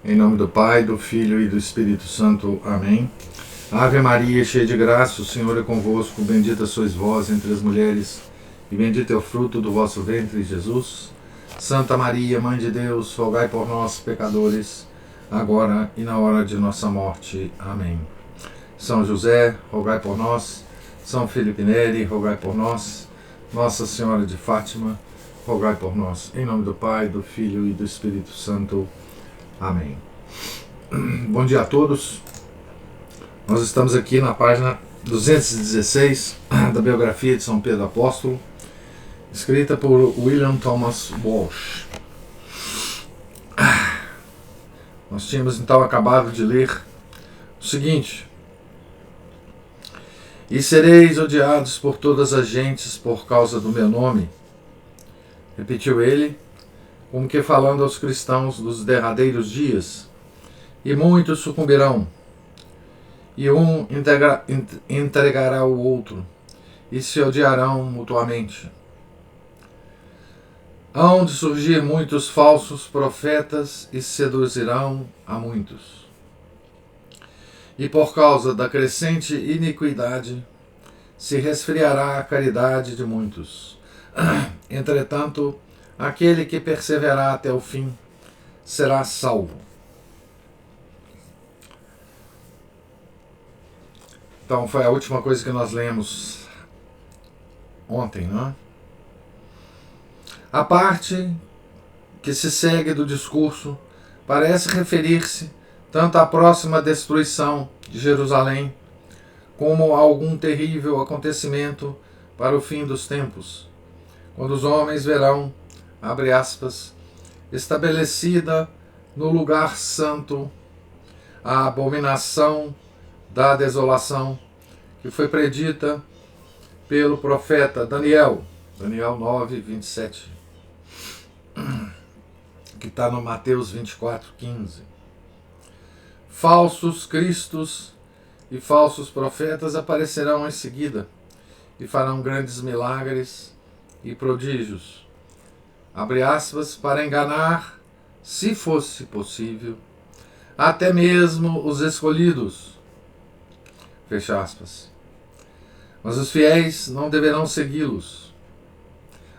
Em nome do Pai, do Filho e do Espírito Santo. Amém. Ave Maria, cheia de graça, o Senhor é convosco. Bendita sois vós entre as mulheres, e bendito é o fruto do vosso ventre, Jesus. Santa Maria, Mãe de Deus, rogai por nós, pecadores, agora e na hora de nossa morte. Amém. São José, rogai por nós. São Felipe Neri, rogai por nós. Nossa Senhora de Fátima, rogai por nós. Em nome do Pai, do Filho e do Espírito Santo. Amém. Bom dia a todos. Nós estamos aqui na página 216 da biografia de São Pedro Apóstolo, escrita por William Thomas Walsh. Nós tínhamos então acabado de ler o seguinte: e sereis odiados por todas as gentes por causa do meu nome, repetiu ele, como que falando aos cristãos dos derradeiros dias, e muitos sucumbirão, e um entregará o outro, e se odiarão mutuamente. Hão de surgir muitos falsos profetas e seduzirão a muitos. E por causa da crescente iniquidade se resfriará a caridade de muitos. Entretanto, aquele que perseverar até o fim será salvo. Então foi a última coisa que nós lemos ontem, não é? A parte que se segue do discurso parece referir-se tanto à próxima destruição de Jerusalém como a algum terrível acontecimento para o fim dos tempos, quando os homens verão, abre aspas, estabelecida no lugar santo a abominação da desolação que foi predita pelo profeta Daniel 9, 27, que está no Mateus 24, 15. Falsos cristos e falsos profetas aparecerão em seguida e farão grandes milagres e prodígios, abre aspas, para enganar, se fosse possível, até mesmo os escolhidos, fecha aspas. Mas os fiéis não deverão segui-los,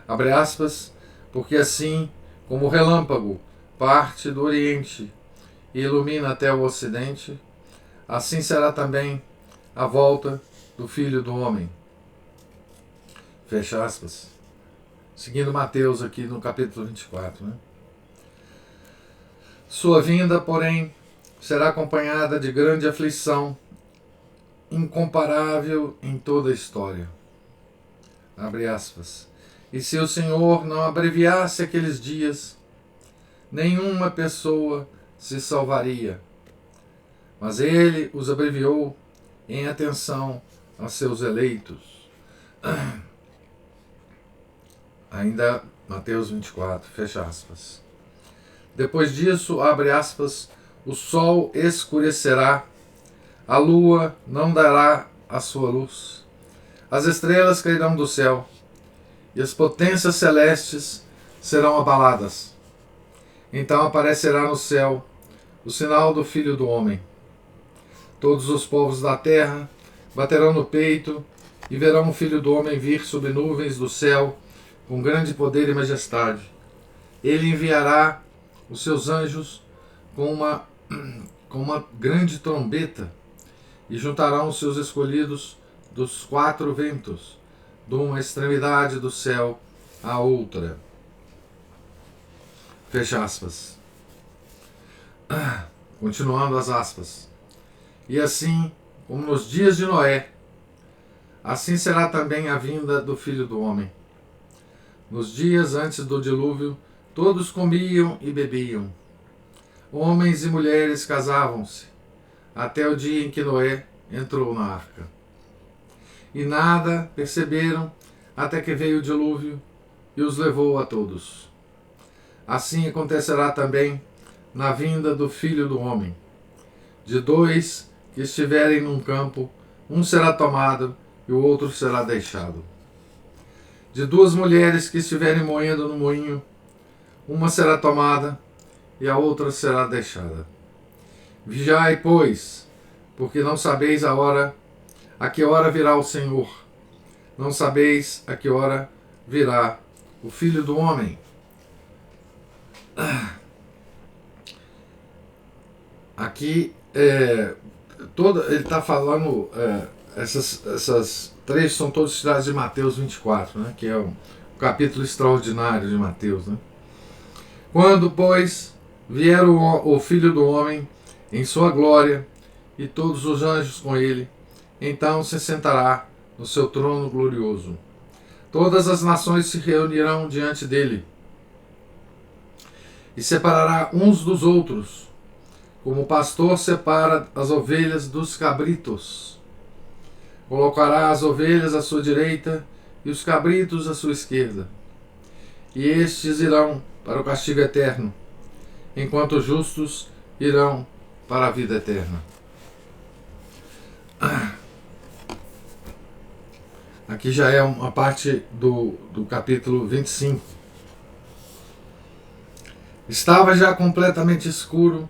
abre aspas, porque assim como o relâmpago parte do Oriente e ilumina até o Ocidente, assim será também a volta do Filho do Homem, fecha aspas. Seguindo Mateus aqui no capítulo 24. Né? Sua vinda, porém, será acompanhada de grande aflição, incomparável em toda a história. Abre aspas. E se o Senhor não abreviasse aqueles dias, nenhuma pessoa se salvaria. Mas ele os abreviou em atenção aos seus eleitos. Ainda Mateus 24, fecha aspas. Depois disso, abre aspas, o sol escurecerá, a lua não dará a sua luz, as estrelas cairão do céu, e as potências celestes serão abaladas. Então aparecerá no céu o sinal do Filho do Homem. Todos os povos da terra baterão no peito e verão o Filho do Homem vir sob nuvens do céu, com grande poder e majestade. Ele enviará os seus anjos com uma grande trombeta e juntarão os seus escolhidos dos quatro ventos, de uma extremidade do céu à outra. Fecha aspas. Continuando as aspas. E assim como nos dias de Noé, assim será também a vinda do Filho do Homem. Nos dias antes do dilúvio, todos comiam e bebiam. Homens e mulheres casavam-se, até o dia em que Noé entrou na arca. E nada perceberam até que veio o dilúvio e os levou a todos. Assim acontecerá também na vinda do Filho do Homem. De dois que estiverem num campo, um será tomado e o outro será deixado. De duas mulheres que estiverem moendo no moinho, uma será tomada e a outra será deixada. Vigiai, pois, porque não sabeis a que hora virá o Senhor. Não sabeis a que hora virá o Filho do Homem. Aqui ele está falando, essas três são todos tirados de Mateus 24, né, que é um capítulo extraordinário de Mateus. Né? Quando, pois, vier o Filho do Homem em sua glória e todos os anjos com ele, então se sentará no seu trono glorioso. Todas as nações se reunirão diante dele e separará uns dos outros, como o pastor separa as ovelhas dos cabritos. Colocará as ovelhas à sua direita e os cabritos à sua esquerda. E estes irão para o castigo eterno, enquanto os justos irão para a vida eterna. Aqui já é uma parte do capítulo 25. Estava já completamente escuro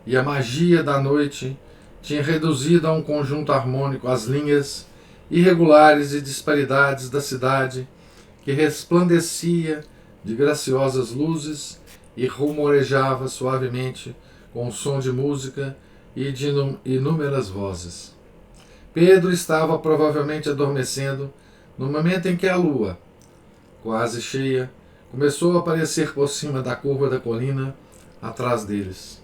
e a magia da noite tinha reduzido a um conjunto harmônico as linhas irregulares e disparidades da cidade, que resplandecia de graciosas luzes e rumorejava suavemente com o som de música e de inúmeras vozes. Pedro estava provavelmente adormecendo no momento em que a lua, quase cheia, começou a aparecer por cima da curva da colina atrás deles.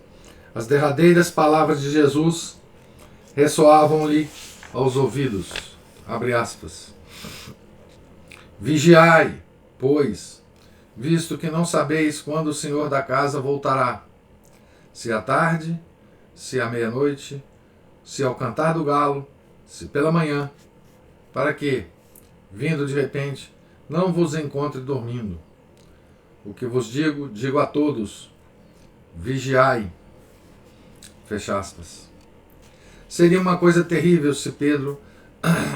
As derradeiras palavras de Jesus ressoavam-lhe aos ouvidos. Abre aspas. Vigiai, pois, visto que não sabeis quando o Senhor da casa voltará, se à tarde, se à meia-noite, se ao cantar do galo, se pela manhã, para que, vindo de repente, não vos encontre dormindo. O que vos digo, digo a todos, vigiai. Fecha aspas. Seria uma coisa terrível se Pedro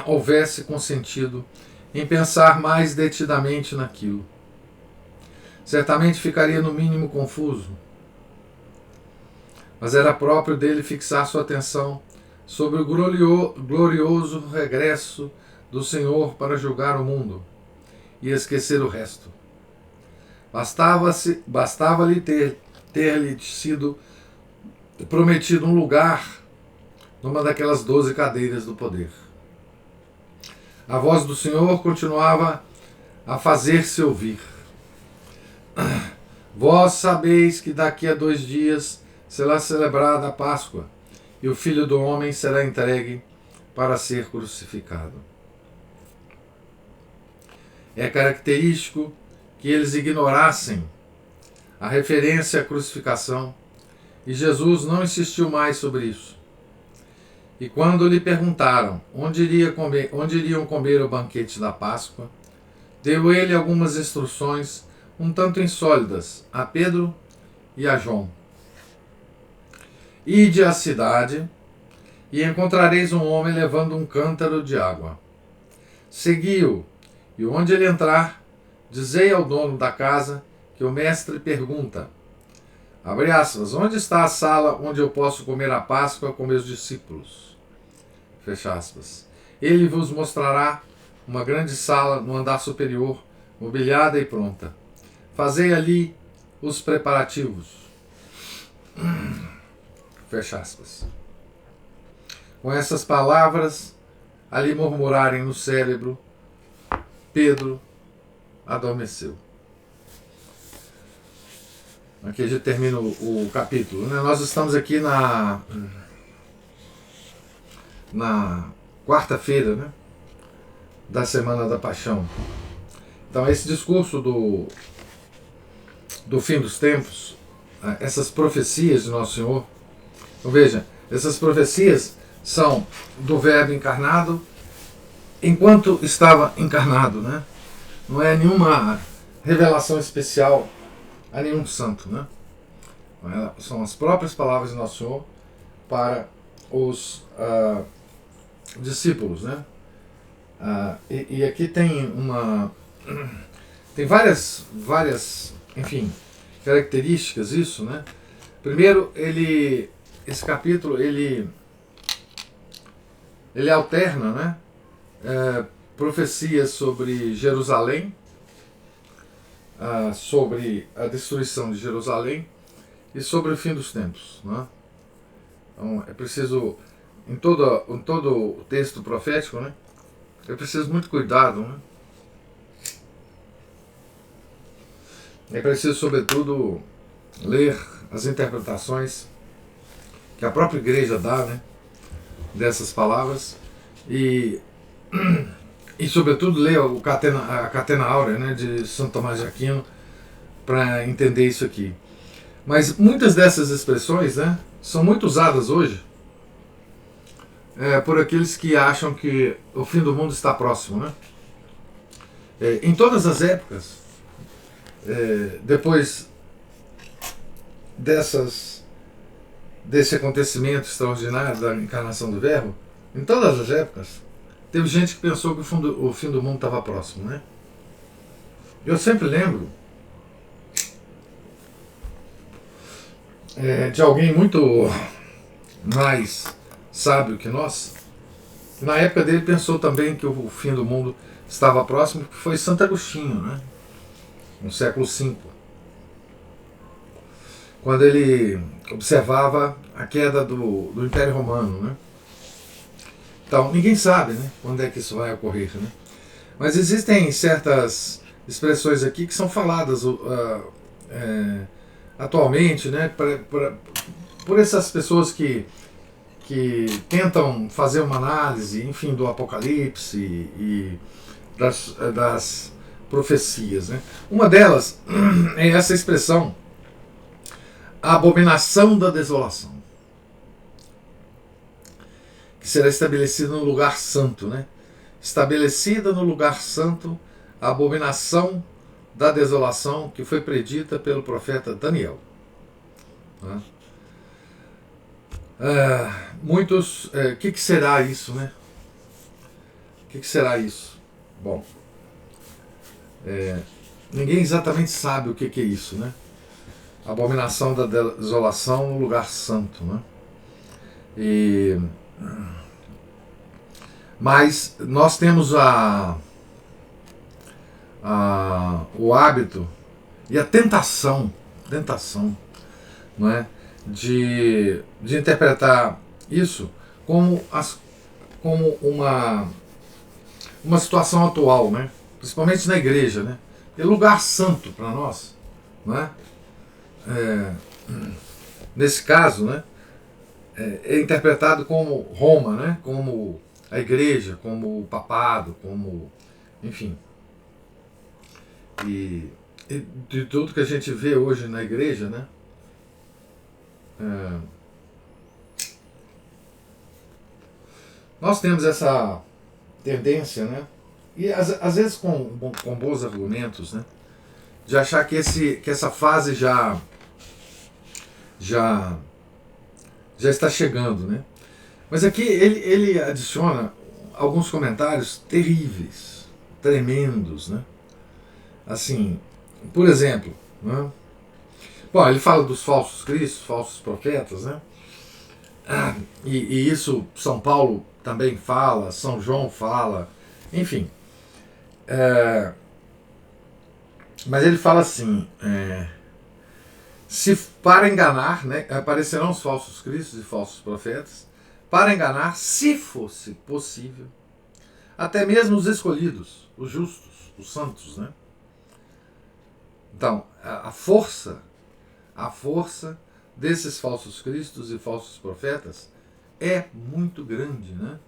houvesse consentido em pensar mais detidamente naquilo. Certamente ficaria no mínimo confuso. Mas era próprio dele fixar sua atenção sobre o glorioso regresso do Senhor para julgar o mundo e esquecer o resto. Bastava-lhe ter-lhe sido prometido um lugar numa daquelas 12 cadeiras do poder. A voz do Senhor continuava a fazer-se ouvir. Vós sabeis que daqui a 2 dias será celebrada a Páscoa, e o Filho do Homem será entregue para ser crucificado. É característico que eles ignorassem a referência à crucificação, e Jesus não insistiu mais sobre isso. E quando lhe perguntaram onde iriam comer o banquete da Páscoa, deu ele algumas instruções um tanto insólidas a Pedro e a João. Ide à cidade e encontrareis um homem levando um cântaro de água. Segui-o, e onde ele entrar, dizei ao dono da casa que o mestre pergunta, abre aspas, onde está a sala onde eu posso comer a Páscoa com meus discípulos? Fecha aspas. Ele vos mostrará uma grande sala no andar superior, mobiliada e pronta. Fazei ali os preparativos. Fecha aspas. Com essas palavras, ali murmurarem no cérebro, Pedro adormeceu. Aqui a gente termina o capítulo. Né? Nós estamos aqui na quarta-feira, né, da Semana da Paixão. Então, esse discurso do fim dos tempos, essas profecias de Nosso Senhor, então veja, essas profecias são do Verbo encarnado enquanto estava encarnado, né? Não é nenhuma revelação especial a nenhum santo, né? São as próprias palavras de Nosso Senhor para os discípulos, né? E aqui tem várias, enfim, características isso, né? Primeiro, ele esse capítulo ele alterna, né? Profecias sobre Jerusalém, sobre a destruição de Jerusalém e sobre o fim dos tempos, né? Então é preciso, em todo o texto profético, né? É preciso muito cuidado, né? É preciso, sobretudo, ler as interpretações que a própria igreja dá, né, dessas palavras e sobretudo, ler a Catena Áurea, né, de Santo Tomás de Aquino, para entender isso aqui. Mas muitas dessas expressões, né, são muito usadas hoje por aqueles que acham que o fim do mundo está próximo, né? Em todas as épocas, depois desse acontecimento extraordinário da encarnação do Verbo, em todas as épocas, teve gente que pensou que o fim do mundo estava próximo, né? Eu sempre lembro de alguém muito mais sábio que nós, que na época dele pensou também que o fim do mundo estava próximo, que foi Santo Agostinho, né? No século V, quando ele observava a queda do Império Romano, né? Então, ninguém sabe, né, quando é que isso vai ocorrer, né? Mas existem certas expressões aqui que são faladas atualmente, né, por essas pessoas que tentam fazer uma análise, enfim, do Apocalipse e das profecias, né? Uma delas é essa expressão, a abominação da desolação, que será estabelecida no lugar santo, né? Estabelecida no lugar santo a abominação da desolação que foi predita pelo profeta Daniel. Né? Muitos, o que será isso, né? O que será isso? Bom, ninguém exatamente sabe o que é isso, né? Abominação da desolação no lugar santo, né? Mas nós temos o hábito e a tentação, não é? de interpretar isso como uma situação atual, né? Principalmente na igreja, né? E lugar santo para nós, não é? Nesse caso, né, é interpretado como Roma, né, como a igreja, como o papado, como, enfim, e de tudo que a gente vê hoje na igreja, né, nós temos essa tendência, né, e às vezes com bons argumentos, né, de achar que essa fase já está chegando, né? Mas aqui ele adiciona alguns comentários terríveis, tremendos, né? Assim, por exemplo, né? Bom, ele fala dos falsos cristos, falsos profetas, né? E isso São Paulo também fala, São João fala, enfim. Mas ele fala assim, se para enganar, né, aparecerão os falsos cristos e falsos profetas, para enganar, se fosse possível, até mesmo os escolhidos, os justos, os santos, né? Então, a força desses falsos cristos e falsos profetas é muito grande, né?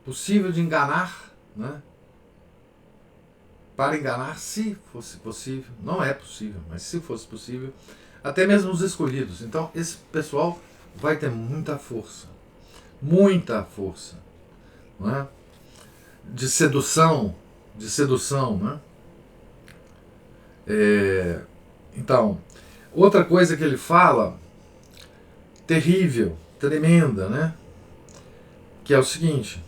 Possível de enganar, né? Para enganar, se fosse possível, não é possível, mas se fosse possível, até mesmo os escolhidos. Então, esse pessoal vai ter muita força, não é? De sedução, né? Então, outra coisa que ele fala, terrível, tremenda, né? Que é o seguinte: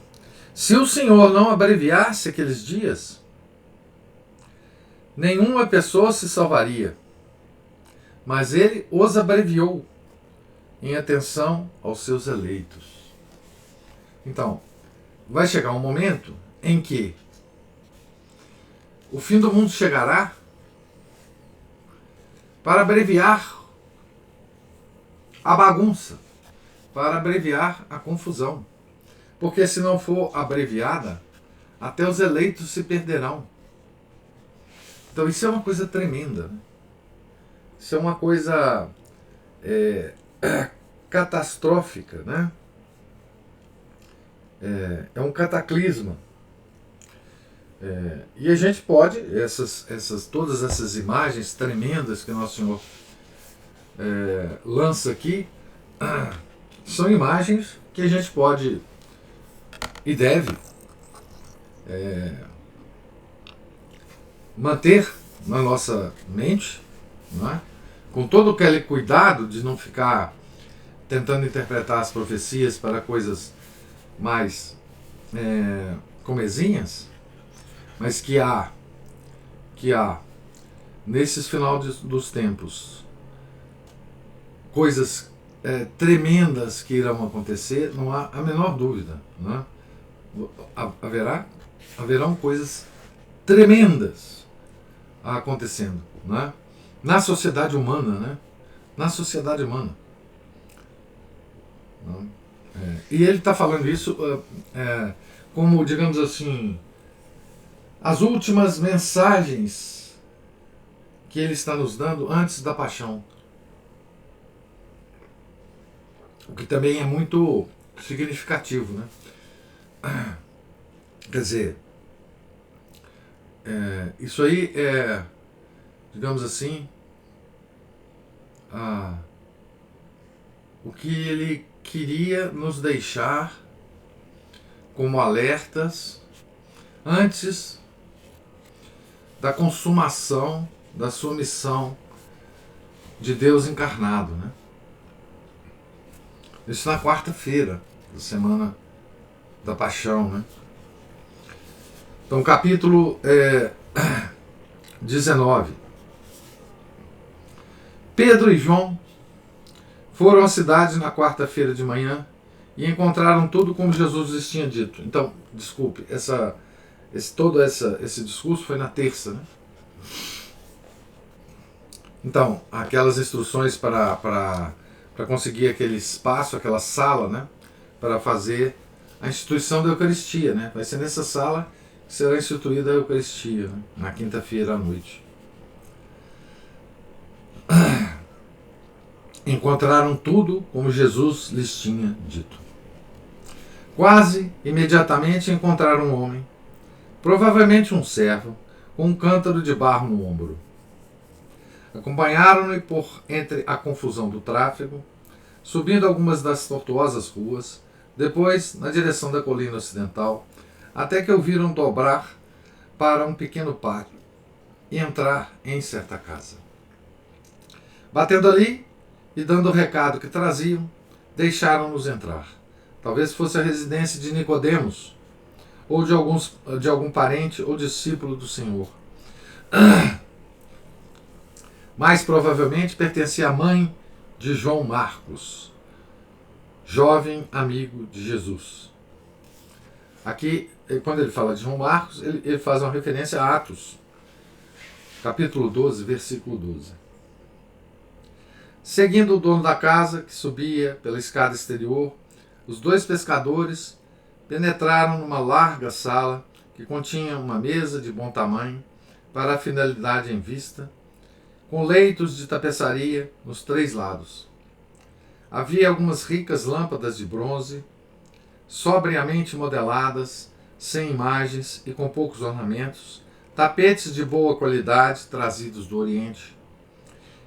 se o Senhor não abreviasse aqueles dias, nenhuma pessoa se salvaria, mas ele os abreviou em atenção aos seus eleitos. Então, vai chegar um momento em que o fim do mundo chegará para abreviar a bagunça, para abreviar a confusão. Porque se não for abreviada, até os eleitos se perderão. Então isso é uma coisa tremenda, né? Isso é uma coisa catastrófica, né? É um cataclisma. E a gente pode, todas essas imagens tremendas que Nosso Senhor lança aqui, são imagens que a gente pode e deve manter na nossa mente, não é? Com todo aquele cuidado de não ficar tentando interpretar as profecias para coisas mais comezinhas, mas que há nesses final dos tempos coisas tremendas que irão acontecer, não há a menor dúvida, não é? Haverão coisas tremendas acontecendo, né? Na sociedade humana, né? Na sociedade humana. E ele está falando isso como, digamos assim, as últimas mensagens que ele está nos dando antes da paixão. O que também é muito significativo, né? Quer dizer, isso aí é, digamos assim, o que ele queria nos deixar como alertas antes da consumação da sua missão de Deus encarnado, né? Isso na quarta-feira da semana da Paixão, né? Então, capítulo 19. Pedro e João foram à cidade na quarta-feira de manhã e encontraram tudo como Jesus lhes tinha dito. Então, desculpe, esse discurso foi na terça, né? Então, aquelas instruções para conseguir aquele espaço, aquela sala, né? Para fazer a instituição da Eucaristia, né? Vai ser nessa sala que será instituída a Eucaristia, né? Na quinta-feira à noite. Encontraram tudo como Jesus lhes tinha dito. Quase imediatamente encontraram um homem, provavelmente um servo, com um cântaro de barro no ombro. Acompanharam-no por entre a confusão do tráfego, subindo algumas das tortuosas ruas, depois na direção da colina ocidental, até que o viram dobrar para um pequeno pátio e entrar em certa casa. Batendo ali e dando o recado que traziam, deixaram-nos entrar. Talvez fosse a residência de Nicodemos, ou de algum parente ou discípulo do Senhor. Mais provavelmente pertencia à mãe de João Marcos, jovem amigo de Jesus. Aqui, quando ele fala de João Marcos, ele faz uma referência a Atos, capítulo 12, versículo 12. Seguindo o dono da casa, que subia pela escada exterior, os dois pescadores penetraram numa larga sala que continha uma mesa de bom tamanho para a finalidade em vista, com leitos de tapeçaria nos 3 lados. Havia algumas ricas lâmpadas de bronze, sobriamente modeladas, sem imagens e com poucos ornamentos, tapetes de boa qualidade trazidos do Oriente.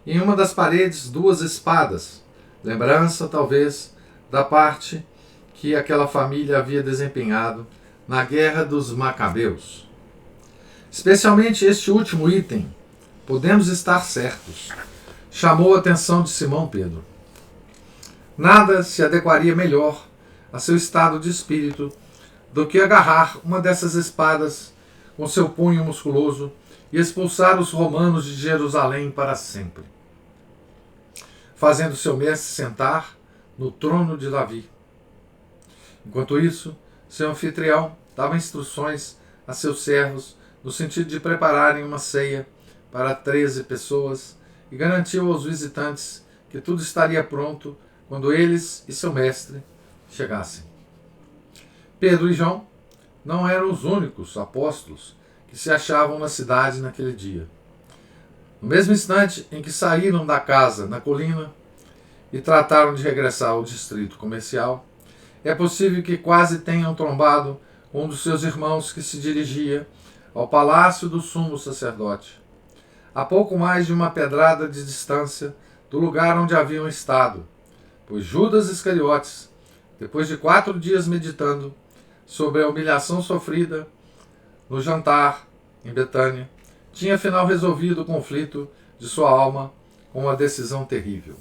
Em uma das paredes, 2 espadas, lembrança, talvez, da parte que aquela família havia desempenhado na Guerra dos Macabeus. Especialmente este último item, podemos estar certos, chamou a atenção de Simão Pedro. Nada se adequaria melhor a seu estado de espírito do que agarrar uma dessas espadas com seu punho musculoso e expulsar os romanos de Jerusalém para sempre. Fazendo seu mestre sentar, no trono de Davi. Enquanto isso, seu anfitrião dava instruções a seus servos no sentido de prepararem uma ceia para 13 pessoas e garantiu aos visitantes que tudo estaria pronto quando eles e seu mestre chegassem. Pedro e João não eram os únicos apóstolos que se achavam na cidade naquele dia. No mesmo instante em que saíram da casa na colina e trataram de regressar ao distrito comercial, é possível que quase tenham trombado um dos seus irmãos que se dirigia ao palácio do sumo sacerdote, a pouco mais de uma pedrada de distância do lugar onde haviam estado, pois Judas Iscariotes, depois de 4 dias meditando sobre a humilhação sofrida no jantar em Betânia, tinha afinal resolvido o conflito de sua alma com uma decisão terrível.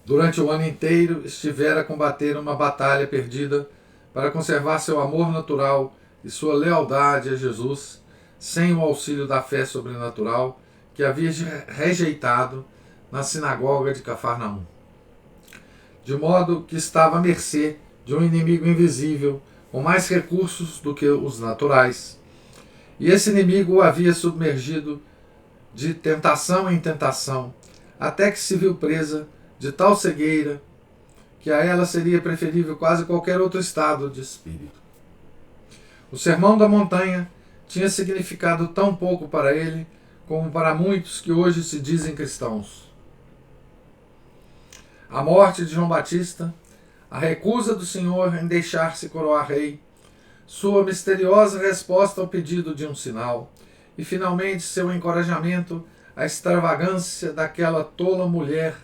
Durante o ano inteiro estivera a combater uma batalha perdida para conservar seu amor natural e sua lealdade a Jesus, sem o auxílio da fé sobrenatural que havia rejeitado na sinagoga de Cafarnaum. De modo que estava à mercê de um inimigo invisível, com mais recursos do que os naturais. E esse inimigo o havia submergido de tentação em tentação, até que se viu presa de tal cegueira que a ela seria preferível quase qualquer outro estado de espírito. O Sermão da Montanha tinha significado tão pouco para ele como para muitos que hoje se dizem cristãos. A morte de João Batista, a recusa do Senhor em deixar-se coroar rei, sua misteriosa resposta ao pedido de um sinal e, finalmente, seu encorajamento à extravagância daquela tola mulher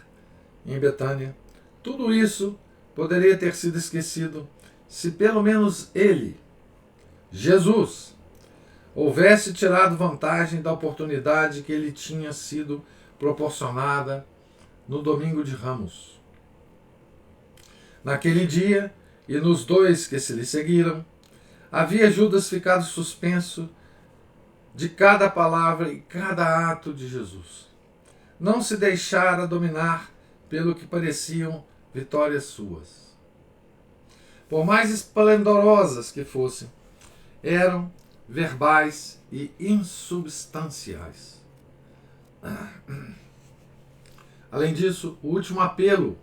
em Betânia, tudo isso poderia ter sido esquecido se pelo menos ele, Jesus, houvesse tirado vantagem da oportunidade que lhe tinha sido proporcionada no domingo de Ramos. Naquele dia, e nos 2 que se lhe seguiram, havia Judas ficado suspenso de cada palavra e cada ato de Jesus. Não se deixara dominar pelo que pareciam vitórias suas. Por mais esplendorosas que fossem, eram verbais e insubstanciais. Além disso, o último apelo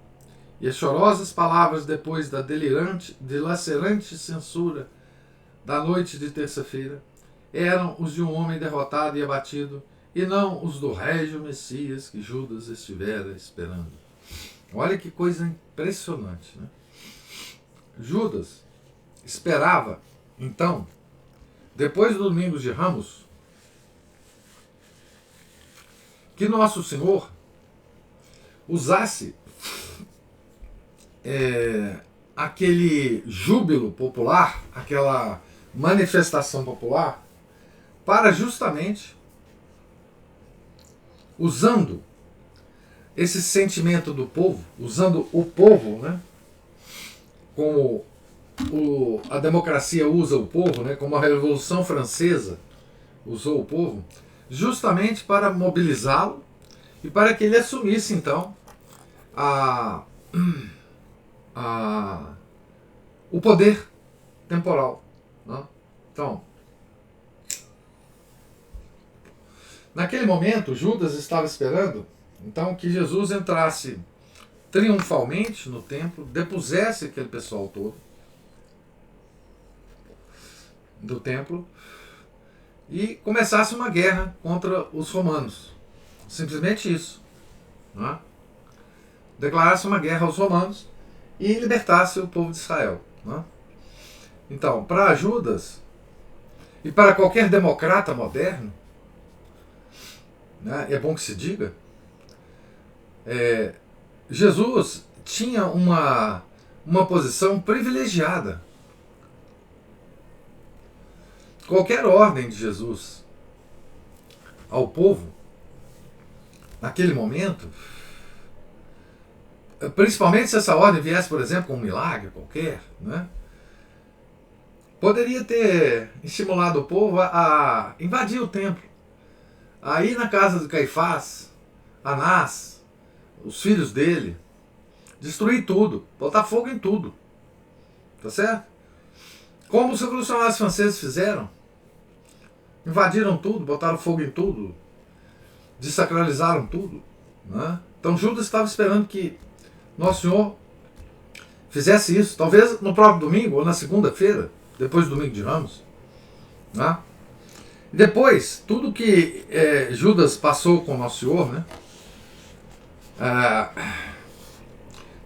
e as chorosas palavras depois da dilacerante censura da noite de terça-feira eram os de um homem derrotado e abatido, e não os do régio Messias que Judas estivera esperando. Olha que coisa impressionante, né? Judas esperava, então, depois do domingo de Ramos, que Nosso Senhor usasse aquele júbilo popular, aquela manifestação popular, para justamente, usando esse sentimento do povo, usando o povo, né, como a democracia usa o povo, né, como a Revolução Francesa usou o povo, justamente para mobilizá-lo e para que ele assumisse, então, o poder temporal. Né? Então, naquele momento, Judas estava esperando então que Jesus entrasse triunfalmente no templo, depusesse aquele pessoal todo do templo e começasse uma guerra contra os romanos. Simplesmente isso. Né? Declarasse uma guerra aos romanos e libertasse o povo de Israel. Né? Então, para Judas e para qualquer democrata moderno, né, é bom que se diga, Jesus tinha uma posição privilegiada. Qualquer ordem de Jesus ao povo, naquele momento, principalmente se essa ordem viesse, por exemplo, com um milagre qualquer, né, poderia ter estimulado o povo a invadir o templo, a ir na casa de Caifás, Anás, os filhos dele, destruir tudo, botar fogo em tudo. Tá certo? Como os revolucionários franceses fizeram. Invadiram tudo, botaram fogo em tudo, desacralizaram tudo. Né? Então Judas estava esperando que Nosso Senhor fizesse isso, talvez no próprio domingo ou na segunda-feira, depois do domingo de Ramos. Né? Depois, tudo que Judas passou com Nosso Senhor, né?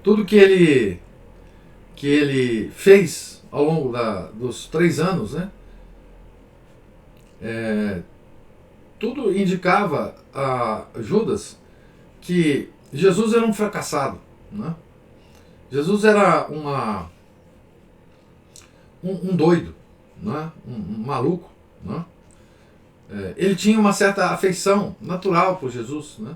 Tudo que ele fez ao longo dos 3 anos, né? Tudo indicava a Judas que Jesus era um fracassado. Né? Jesus era um doido, né? um maluco. Né? Ele tinha uma certa afeição natural por Jesus, né?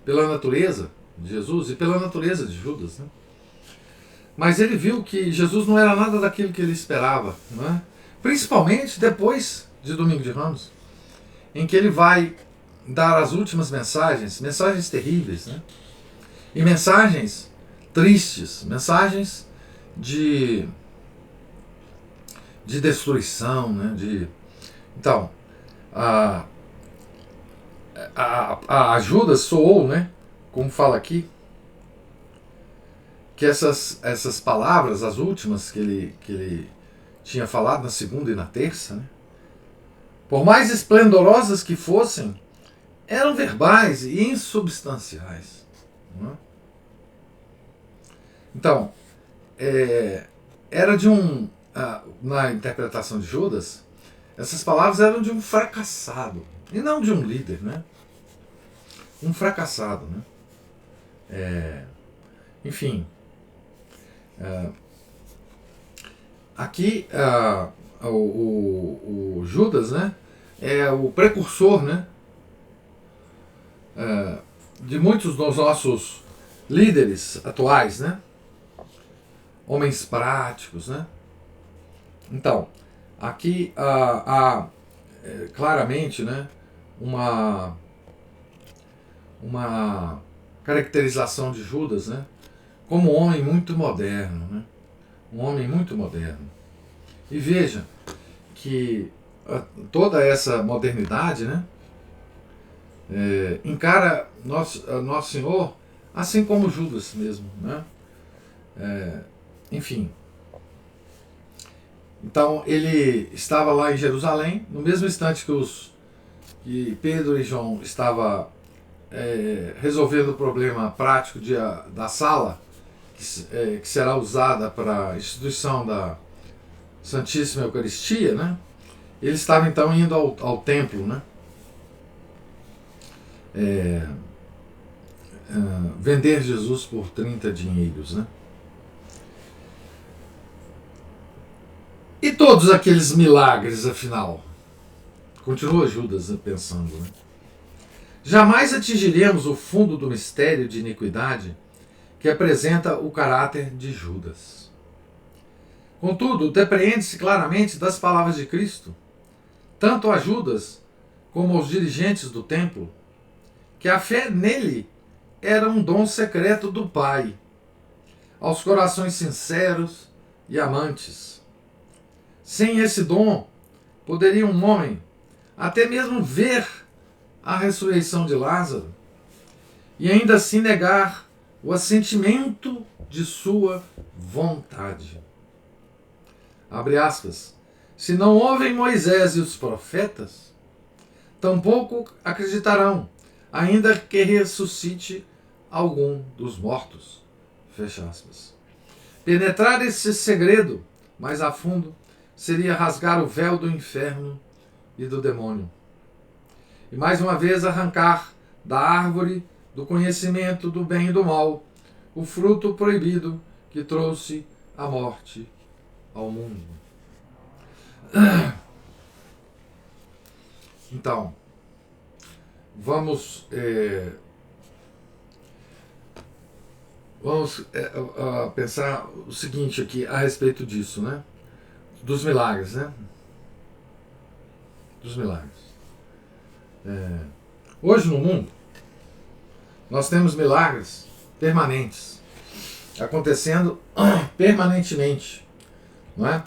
Pela natureza de Jesus e pela natureza de Judas. Né? Mas ele viu que Jesus não era nada daquilo que ele esperava, né? Principalmente depois de Domingo de Ramos, em que ele vai dar as últimas mensagens terríveis, né? E mensagens tristes, mensagens de destruição, né? Então, a Judas soou, né? Como fala aqui, que essas palavras, as últimas que ele tinha falado na segunda e na terça, né? Por mais esplendorosas que fossem, eram verbais e insubstanciais. Né? Então, era de na interpretação de Judas, essas palavras eram de um fracassado, e não de um líder, né? Um fracassado, né? Enfim, aqui o Judas, né, é o precursor, né, de muitos dos nossos líderes atuais, né? Homens práticos, né? Então, aqui há claramente, né, uma caracterização de Judas, né, como um homem muito moderno, né? Um homem muito moderno. E veja que toda essa modernidade, né, encara Nosso Senhor assim como Judas mesmo, né? Enfim. Então ele estava lá em Jerusalém, no mesmo instante que Pedro e João estavam resolvendo o problema prático da sala que será usada para a instituição da Santíssima Eucaristia, né? Ele estava então indo ao templo, né? Vender Jesus por 30 dinheiros, né? E todos aqueles milagres, afinal? Continua Judas pensando, né? Jamais atingiremos o fundo do mistério de iniquidade que apresenta o caráter de Judas. Contudo, depreende-se claramente das palavras de Cristo, tanto a Judas como aos dirigentes do templo, que a fé nele era um dom secreto do Pai, aos corações sinceros e amantes. Sem esse dom, poderia um homem até mesmo ver a ressurreição de Lázaro e ainda assim negar o assentimento de sua vontade. Abre aspas. Se não ouvem Moisés e os profetas, tampouco acreditarão, ainda que ressuscite algum dos mortos. Fecha aspas. Penetrar esse segredo mais a fundo seria rasgar o véu do inferno e do demônio. E mais uma vez arrancar da árvore do conhecimento do bem e do mal o fruto proibido que trouxe a morte ao mundo. Então, vamos pensar o seguinte aqui a respeito disso, né? Dos milagres, né? Dos milagres. Hoje no mundo, Nós temos milagres permanentes, acontecendo permanentemente, não é?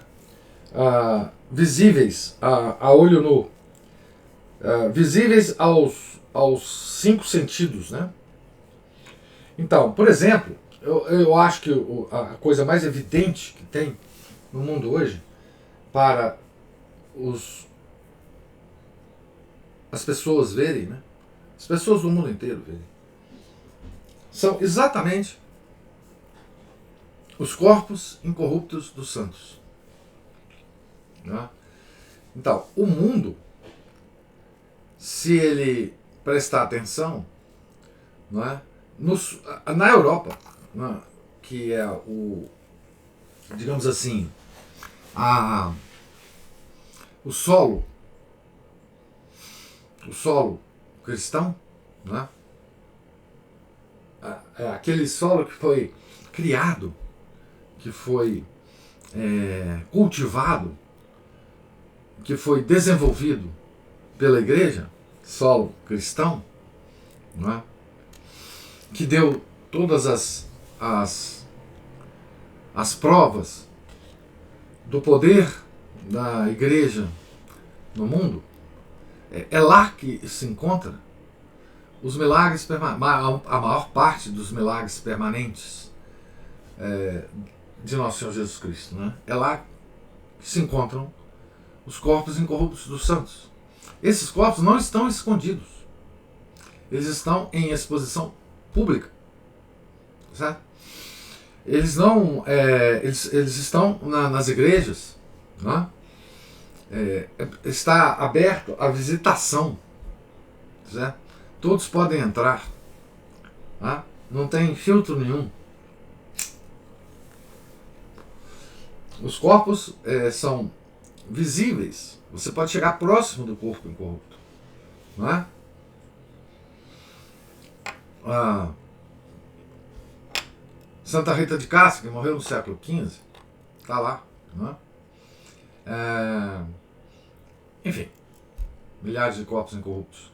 Visíveis a olho nu, visíveis aos 5 sentidos, né? Então, por exemplo, eu acho que a coisa mais evidente que tem no mundo hoje para as pessoas verem, né? As pessoas do mundo inteiro verem, são exatamente os corpos incorruptos dos santos. Né? Então, o mundo, se ele prestar atenção, não é? Na Europa, não é? Que é digamos assim, o solo cristão, não é? Aquele solo que foi criado, que foi cultivado, que foi desenvolvido pela igreja, solo cristão, não é? Que deu todas as provas do poder da igreja no mundo, é lá que se encontra os milagres, a maior parte dos milagres permanentes de Nosso Senhor Jesus Cristo. Né? É lá que se encontram os corpos incorruptos dos santos. Esses corpos não estão escondidos. Eles estão em exposição pública. Certo? Eles não, eles estão nas igrejas. Né? Está aberto a visitação. Certo? Todos podem entrar. Tá? Não tem filtro nenhum. Os corpos são visíveis. Você pode chegar próximo do corpo incorrupto. Não é? Santa Rita de Cássia, que morreu no século XV, está lá. Não é? Enfim, milhares de corpos incorruptos.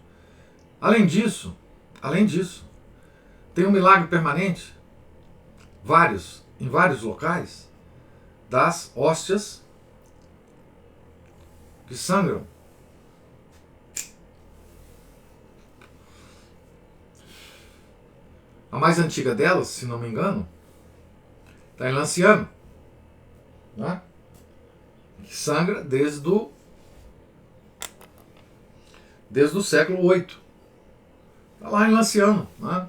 Além disso, tem um milagre permanente, em vários locais, das hóstias que sangram. A mais antiga delas, se não me engano, está em Lanciano, né? Que sangra desde o século VIII. Está lá em Lanciano. Né?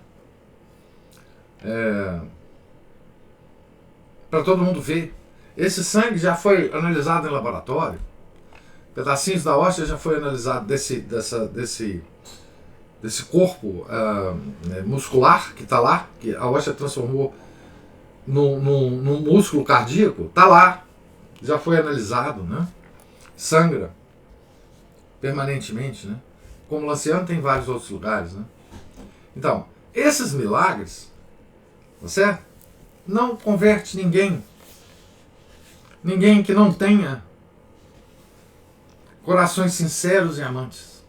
Para todo mundo ver. Esse sangue já foi analisado em laboratório. Pedacinhos da hóstia já foi analisado desse corpo muscular que está lá, que a hóstia transformou num músculo cardíaco. Está lá. Já foi analisado. Né? Sangra permanentemente. Né? Como Lanciano tem vários outros lugares. Né? Então, esses milagres, certo? Não converte ninguém que não tenha corações sinceros e amantes.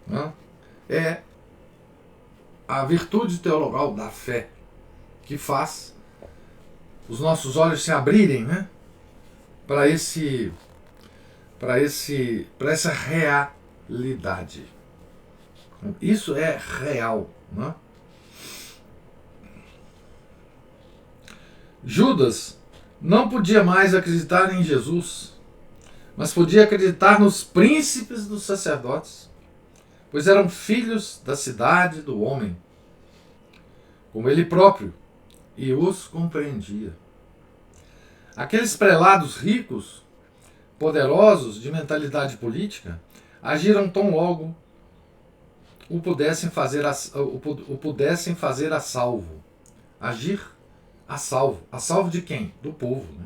Né? É a virtude teologal da fé que faz os nossos olhos se abrirem, né? Para essa realidade. Isso é real. Né? Judas não podia mais acreditar em Jesus, mas podia acreditar nos príncipes dos sacerdotes, pois eram filhos da cidade do homem, como ele próprio, e os compreendia. Aqueles prelados ricos, poderosos de mentalidade política, agiram tão logo o pudessem fazer a salvo. Agir a salvo. A salvo de quem? Do povo. Né?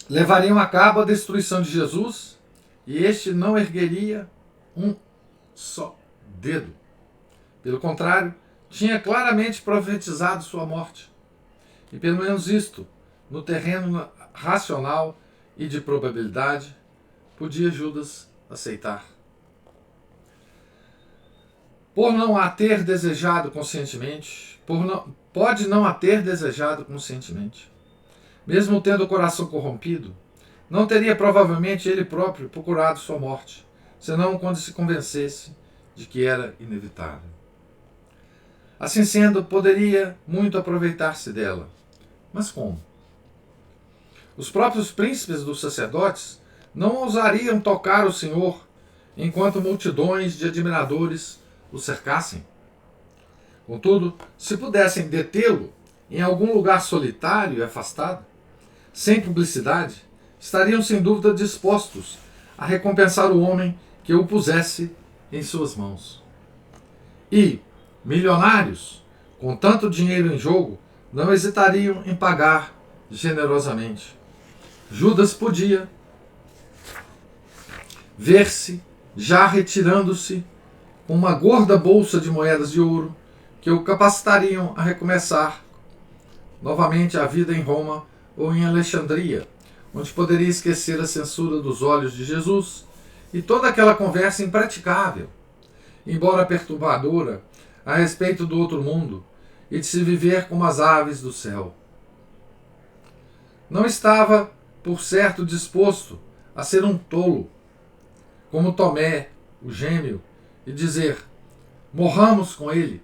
Levariam a cabo a destruição de Jesus e este não ergueria um só dedo. Pelo contrário, tinha claramente profetizado sua morte. E pelo menos isto, no terreno racional e de probabilidade, podia Judas aceitar. por não a ter desejado conscientemente, pode não a ter desejado conscientemente, mesmo tendo o coração corrompido, não teria provavelmente ele próprio procurado sua morte, senão quando se convencesse de que era inevitável. Assim sendo, poderia muito aproveitar-se dela. Mas como? Os próprios príncipes dos sacerdotes não ousariam tocar o Senhor enquanto multidões de admiradores o cercassem. Contudo, se pudessem detê-lo em algum lugar solitário e afastado, sem publicidade, estariam sem dúvida dispostos a recompensar o homem que o pusesse em suas mãos. E, milionários, com tanto dinheiro em jogo, não hesitariam em pagar generosamente. Judas podia ver-se já retirando-se com uma gorda bolsa de moedas de ouro que o capacitariam a recomeçar novamente a vida em Roma ou em Alexandria, onde poderia esquecer a censura dos olhos de Jesus e toda aquela conversa impraticável, embora perturbadora, a respeito do outro mundo e de se viver como as aves do céu. Não estava, por certo, disposto a ser um tolo, como Tomé, o gêmeo, e dizer: morramos com ele.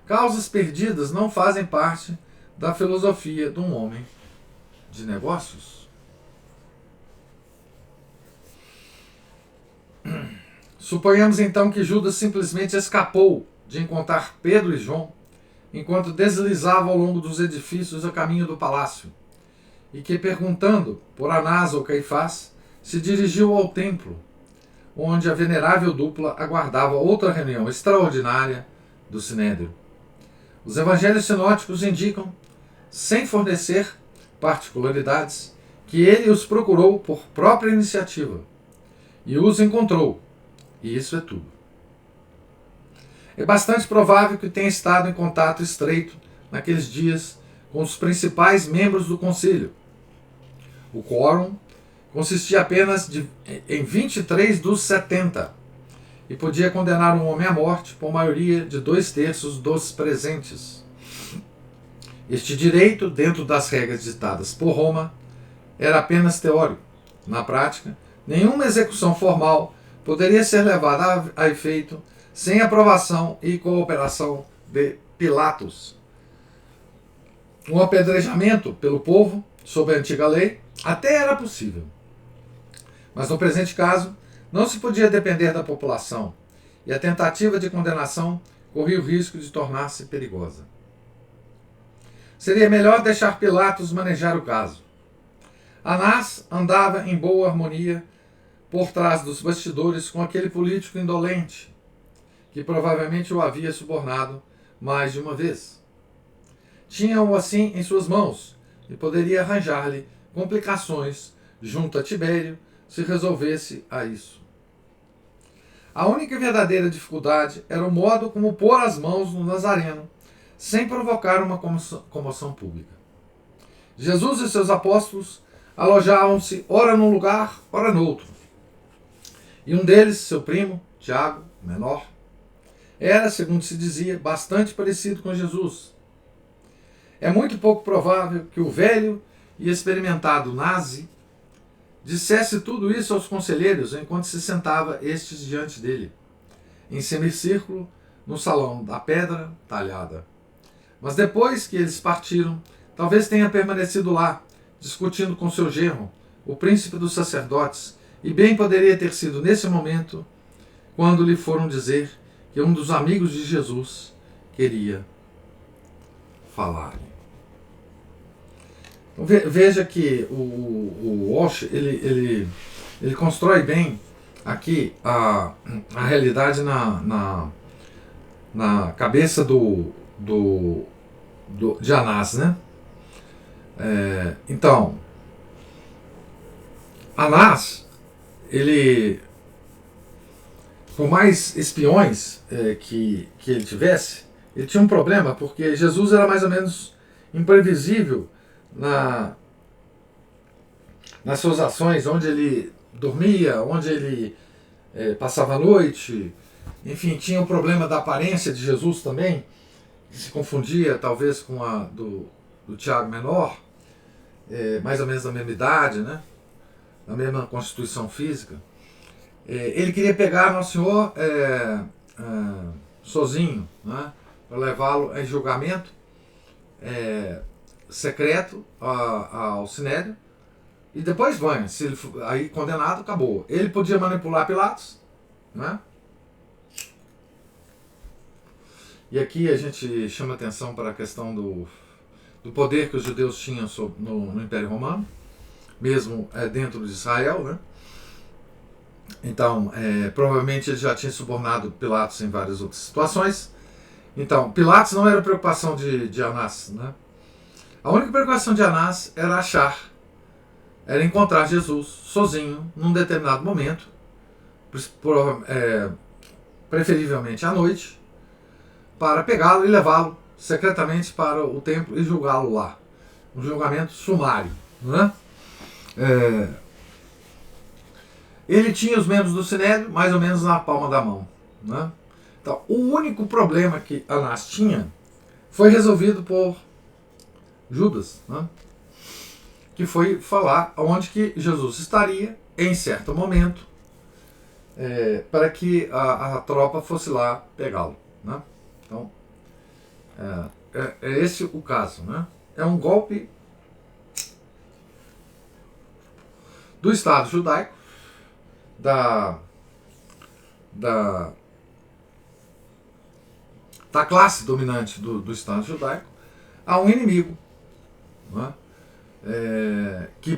Causas perdidas não fazem parte da filosofia de um homem de negócios. Suponhamos então que Judas simplesmente escapou de encontrar Pedro e João enquanto deslizava ao longo dos edifícios a caminho do palácio, e que, perguntando por Anás ou Caifás, se dirigiu ao templo, onde a venerável dupla aguardava outra reunião extraordinária do Sinédrio. Os evangelhos sinóticos indicam, sem fornecer particularidades, que ele os procurou por própria iniciativa e os encontrou, e isso é tudo. É bastante provável que tenha estado em contato estreito naqueles dias com os principais membros do concílio. O quórum consistia apenas em 23 dos 70 e podia condenar um homem à morte por maioria de 2/3 dos presentes. Este direito, dentro das regras ditadas por Roma, era apenas teórico. Na prática, nenhuma execução formal poderia ser levada a efeito sem aprovação e cooperação de Pilatos. Um apedrejamento pelo povo, sob a antiga lei, até era possível. Mas no presente caso, não se podia depender da população, e a tentativa de condenação corria o risco de tornar-se perigosa. Seria melhor deixar Pilatos manejar o caso. Anás andava em boa harmonia por trás dos bastidores com aquele político indolente, que provavelmente o havia subornado mais de uma vez. Tinha-o assim em suas mãos e poderia arranjar-lhe complicações junto a Tibério se resolvesse a isso. A única verdadeira dificuldade era o modo como pôr as mãos no Nazareno sem provocar uma comoção pública. Jesus e seus apóstolos alojavam-se ora num lugar, ora noutro. E um deles, seu primo, Tiago, menor, era, segundo se dizia, bastante parecido com Jesus. É muito pouco provável que o velho e experimentado nazi dissesse tudo isso aos conselheiros enquanto se sentava estes diante dele, em semicírculo, no salão da pedra talhada. Mas depois que eles partiram, talvez tenha permanecido lá, discutindo com seu genro, o príncipe dos sacerdotes, e bem poderia ter sido nesse momento quando lhe foram dizer que um dos amigos de Jesus queria falar. Então, veja que o Walsh ele constrói bem aqui a realidade na cabeça de Anás, né? Então, Anás, ele, por mais espiões que ele tivesse, ele tinha um problema, porque Jesus era mais ou menos imprevisível nas suas ações, onde ele dormia, onde ele passava a noite, enfim, tinha o problema da aparência de Jesus também, que se confundia talvez com a do Tiago Menor, mais ou menos da mesma idade, né? Da mesma constituição física. Ele queria pegar Nosso Senhor sozinho, né? Para levá-lo em julgamento secreto ao Sinédrio, e depois vai, se ele for aí condenado, acabou. Ele podia manipular Pilatos, né? E aqui a gente chama atenção para a questão do poder que os judeus tinham no Império Romano, mesmo dentro de Israel, né? Então, provavelmente ele já tinha subornado Pilatos em várias outras situações. Então, Pilatos não era preocupação de Anás, né? A única preocupação de Anás era encontrar Jesus sozinho num determinado momento, preferivelmente à noite, para pegá-lo e levá-lo secretamente para o templo e julgá-lo lá. Um julgamento sumário, né? Ele tinha os membros do Sinédrio mais ou menos na palma da mão, né? Então, o único problema que Anás tinha foi resolvido por Judas, né? Que foi falar onde que Jesus estaria em certo momento, para que a tropa fosse lá pegá-lo, né? Então, é esse o caso, né? É um golpe do Estado judaico, da classe dominante do Estado judaico, a um inimigo, né? Que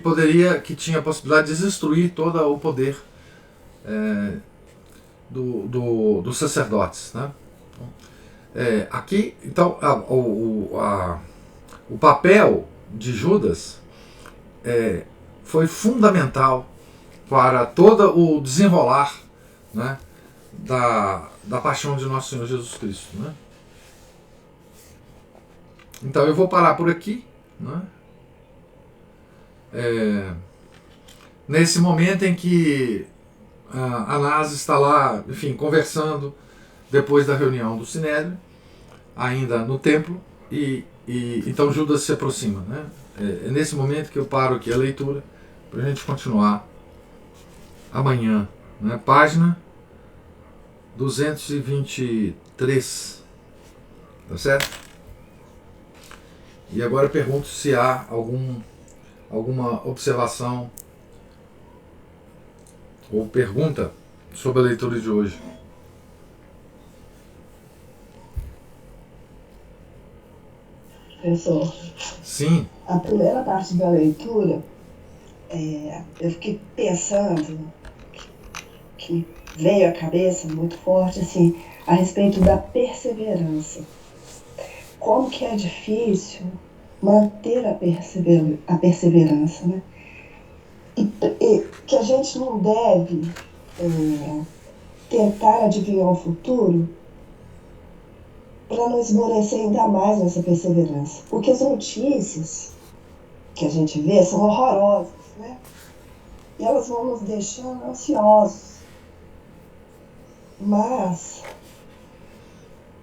tinha a possibilidade de destruir todo o poder dos sacerdotes, né? Aqui, então, o papel de Judas foi fundamental para todo o desenrolar, né, da paixão de Nosso Senhor Jesus Cristo, né? Então eu vou parar por aqui, né? Nesse momento em que Anás está lá, enfim, conversando depois da reunião do Sinédrio, ainda no templo, e então Judas se aproxima, né? É nesse momento que eu paro aqui a leitura para a gente continuar amanhã, né? Página 223, tá certo? E agora eu pergunto se há alguma observação ou pergunta sobre a leitura de hoje. Professor, Sim. a primeira parte da leitura, eu fiquei pensando, que veio à cabeça muito forte, assim, a respeito da perseverança. Como que é difícil manter a perseverança, né? E que a gente não deve tentar adivinhar o futuro para não esmorecer ainda mais nessa perseverança. Porque as notícias que a gente vê são horrorosas, né? E elas vão nos deixando ansiosos. Mas,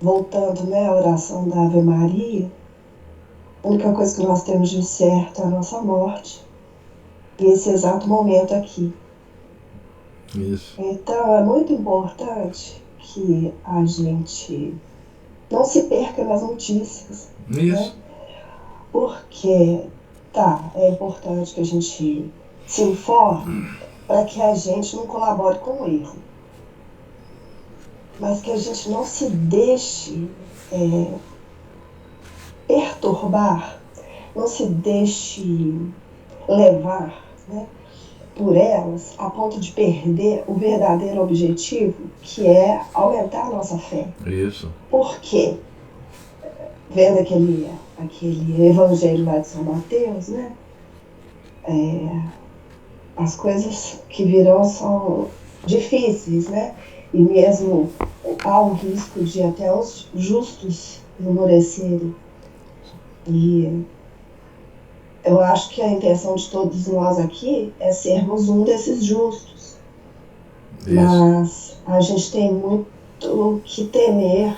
voltando, né, à oração da Ave Maria, a única coisa que nós temos de certo é a nossa morte. E esse exato momento aqui. Isso. Então, é muito importante que a gente não se perca nas notícias. Isso. Né? Porque, é importante que a gente se informe para que a gente não colabore com o erro. Mas que a gente não se deixe perturbar, não se deixe levar, né, por elas a ponto de perder o verdadeiro objetivo, que é aumentar a nossa fé. Isso. Por quê? Vendo aquele evangelho lá de São Mateus, né? As coisas que virão são difíceis, né? E mesmo há um risco de até os justos esmorecerem. E eu acho que a intenção de todos nós aqui é sermos um desses justos. Isso. Mas a gente tem muito que temer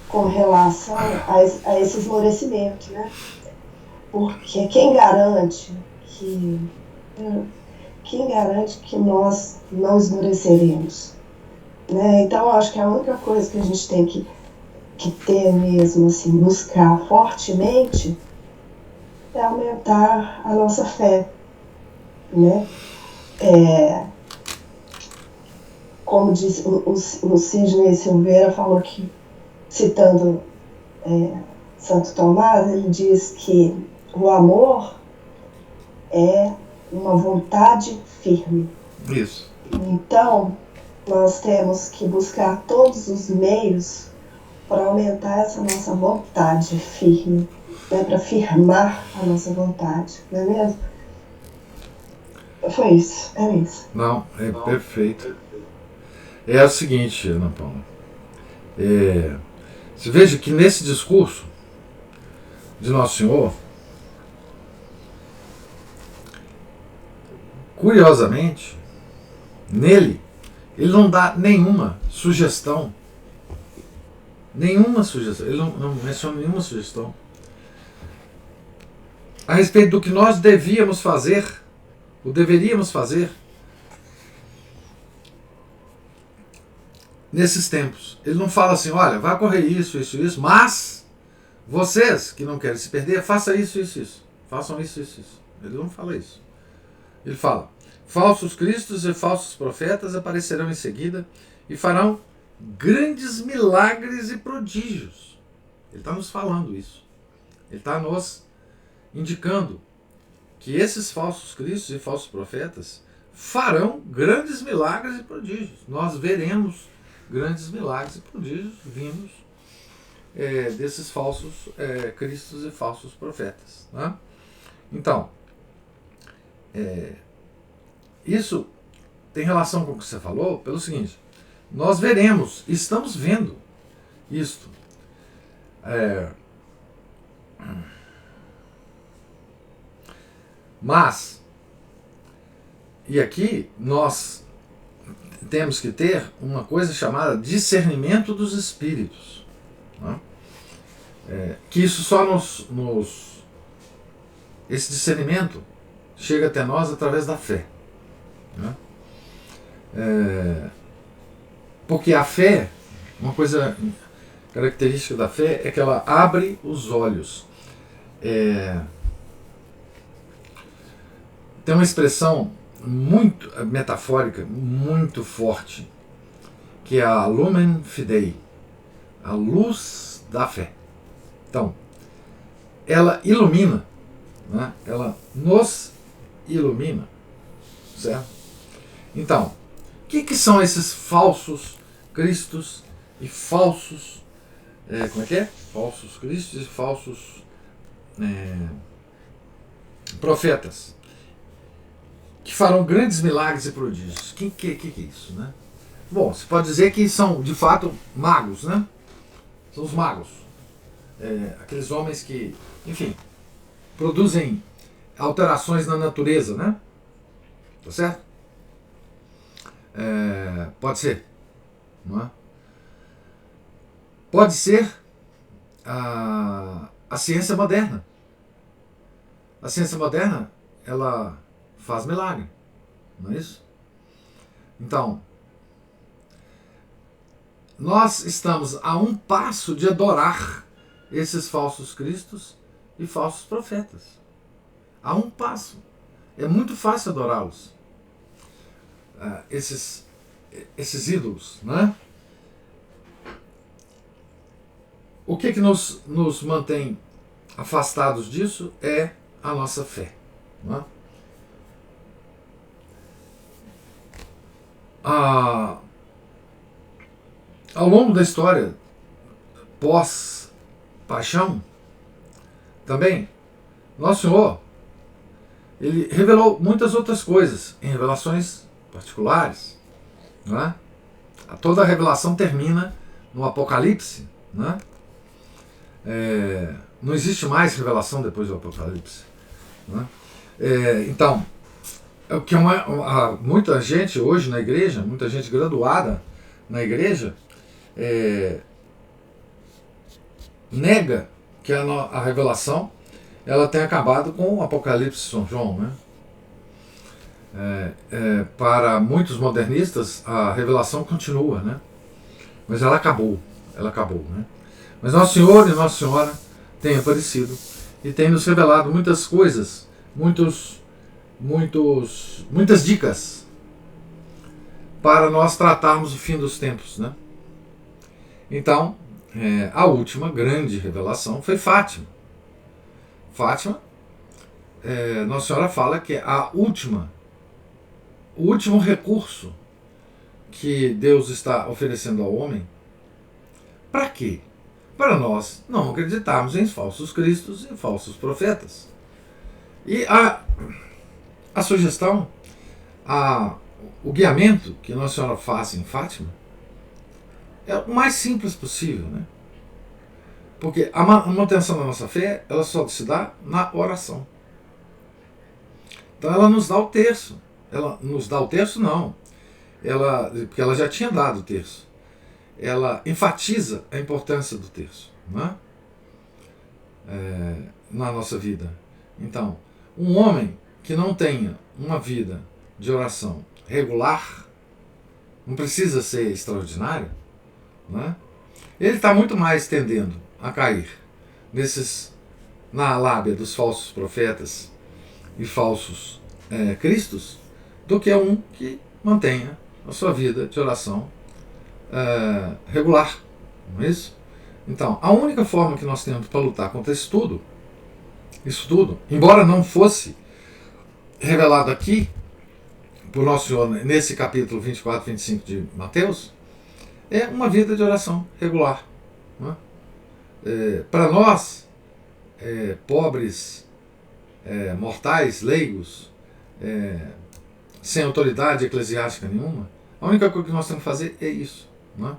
com relação a esse esmorecimento, né? Porque quem garante que nós não esmoreceremos, né? Então, eu acho que a única coisa que a gente tem que ter mesmo, assim, buscar fortemente é aumentar a nossa fé, né? Como disse o Sidney Silveira, falou que, citando Santo Tomás, ele diz que o amor é uma vontade firme. Isso. Então, nós temos que buscar todos os meios para aumentar essa nossa vontade firme, né? Para firmar a nossa vontade, não é mesmo? Foi isso, é isso. Não, é perfeito. É o seguinte, Ana Paula. Você veja que nesse discurso de Nosso Senhor, curiosamente, nele, ele não dá nenhuma sugestão. Nenhuma sugestão. Ele não menciona nenhuma sugestão a respeito do que nós devíamos fazer, ou deveríamos fazer, nesses tempos. Ele não fala assim, olha, vai ocorrer isso, isso, isso, mas vocês que não querem se perder, façam isso, isso, isso. Façam isso, isso, isso. Ele não fala isso. Ele fala, falsos cristos e falsos profetas aparecerão em seguida e farão grandes milagres e prodígios. Ele está nos falando isso. Ele está nos indicando que esses falsos cristos e falsos profetas farão grandes milagres e prodígios. Nós veremos grandes milagres e prodígios vindos desses falsos cristos e falsos profetas. Né? Então, isso tem relação com o que você falou pelo seguinte, nós veremos, estamos vendo isto. Mas, e aqui nós temos que ter uma coisa chamada discernimento dos espíritos. Né? Que isso só esse discernimento chega até nós através da fé. Né? Porque a fé, uma coisa característica da fé é que ela abre os olhos. Tem uma expressão muito metafórica, muito forte, que é a lumen fidei, a luz da fé. Então, ela ilumina, né? Ela nos ilumina, certo? Então, o que são esses falsos cristos e falsos, falsos cristos e falsos profetas? Que farão grandes milagres e prodígios. Que é isso, né? Bom, você pode dizer que são, de fato, magos, né? São os magos. Aqueles homens que, enfim, produzem alterações na natureza, né? Tá certo? Pode ser. Não é? Pode ser a ciência moderna. A ciência moderna, ela faz milagre, não é isso? Então, nós estamos a um passo de adorar esses falsos cristos e falsos profetas. A um passo. É muito fácil adorá-los. Esses ídolos, né? O que nos mantém afastados disso é a nossa fé, não é? Ao longo da história pós-paixão, também, Nosso Senhor, ele revelou muitas outras coisas em revelações particulares. Né? Toda a revelação termina no Apocalipse. Né? Não existe mais revelação depois do Apocalipse. Né? Então, o que muita gente hoje na igreja, muita gente graduada na igreja, nega que a revelação ela tem acabado com o Apocalipse de São João, né? Para muitos modernistas a revelação continua, né? Mas ela acabou, né? Mas Nosso Senhor e Nossa Senhora têm aparecido e têm nos revelado muitas coisas, muitas dicas para nós tratarmos o fim dos tempos, né? Então, a última grande revelação foi Fátima. Fátima, Nossa Senhora fala que é o último recurso que Deus está oferecendo ao homem. Para quê? Para nós não acreditarmos em falsos cristos e falsos profetas. E a sugestão, o guiamento que Nossa Senhora faz em Fátima é o mais simples possível, né? Porque a manutenção da nossa fé, ela só se dá na oração. Então ela nos dá o terço. Ela nos dá o terço, não. Porque ela já tinha dado o terço. Ela enfatiza a importância do terço, né? Na nossa vida. Então, um homem que não tenha uma vida de oração regular, não precisa ser extraordinário, né? Ele está muito mais tendendo a cair na lábia dos falsos profetas e falsos cristos do que um que mantenha a sua vida de oração regular, não é isso? Então, a única forma que nós temos para lutar contra isso tudo, embora não fosse revelado aqui por Nosso Senhor nesse capítulo 24, 25 de Mateus, é uma vida de oração regular, não é? Para nós, pobres, mortais, leigos, sem autoridade eclesiástica nenhuma, a única coisa que nós temos que fazer é isso, não é?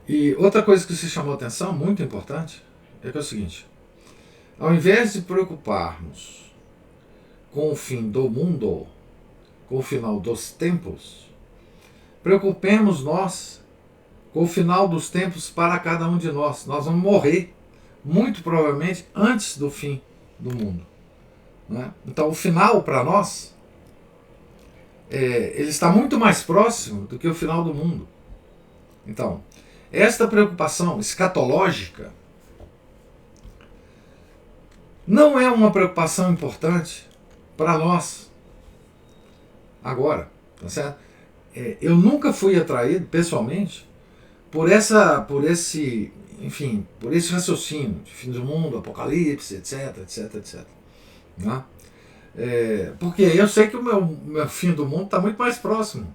E outra coisa que se chamou a atenção, muito importante, é que é o seguinte: ao invés de preocuparmos com o fim do mundo, com o final dos tempos, preocupemos nós com o final dos tempos para cada um de nós. Nós vamos morrer, muito provavelmente, antes do fim do mundo, né? Então, o final para nós, ele está muito mais próximo do que o final do mundo. Então, esta preocupação escatológica não é uma preocupação importante para nós agora, tá certo? Eu nunca fui atraído pessoalmente por esse raciocínio de fim do mundo, apocalipse, etc, etc, etc. Né? Porque eu sei que o meu fim do mundo está muito mais próximo.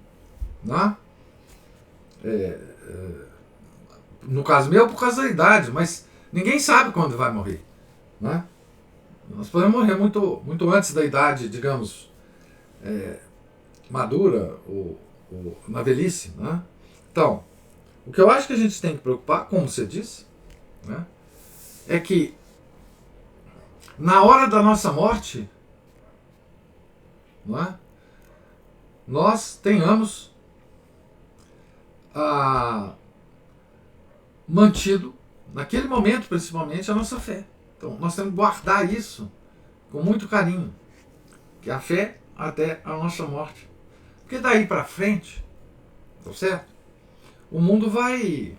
Né? No caso meu, por causa da idade, mas ninguém sabe quando vai morrer. Né? Nós podemos morrer muito, muito antes da idade, digamos, madura ou na velhice. Né? Então, o que eu acho que a gente tem que preocupar, como você disse, né, é que na hora da nossa morte, não é, nós tenhamos mantido, naquele momento principalmente, a nossa fé. Então nós temos que guardar isso com muito carinho, que é a fé até a nossa morte. Porque daí para frente, tá certo? O mundo vai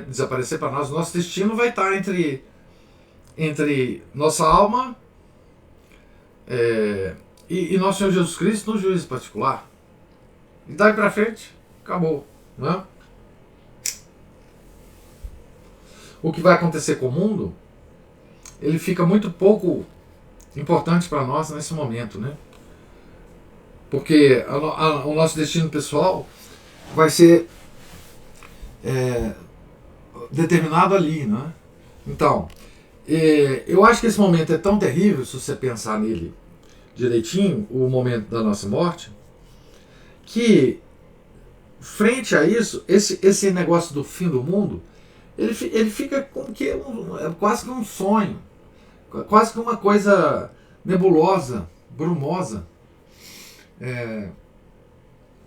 desaparecer para nós. Nosso destino vai estar entre nossa alma e nosso Senhor Jesus Cristo no juízo particular. E daí para frente, acabou. Né? O que vai acontecer com o mundo, ele fica muito pouco importante para nós nesse momento, né? Porque o nosso destino pessoal vai ser determinado ali, né? Então, eu acho que esse momento é tão terrível, se você pensar nele direitinho, o momento da nossa morte, que frente a isso, esse negócio do fim do mundo, ele fica como que quase que um sonho, quase que uma coisa nebulosa, brumosa.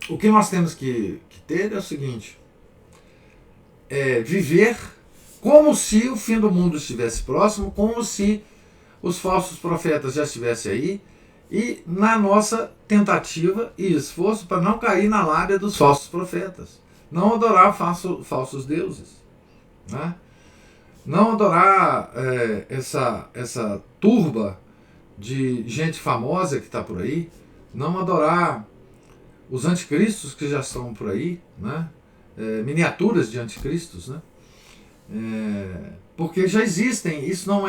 O que nós temos que ter é o seguinte: viver como se o fim do mundo estivesse próximo, como se os falsos profetas já estivessem aí, e na nossa tentativa e esforço para não cair na lábia dos falsos profetas, não adorar falsos deuses, né? Não adorar essa turba de gente famosa que está por aí, não adorar os anticristos que já estão por aí, né? Miniaturas de anticristos, né? Porque já existem, isso não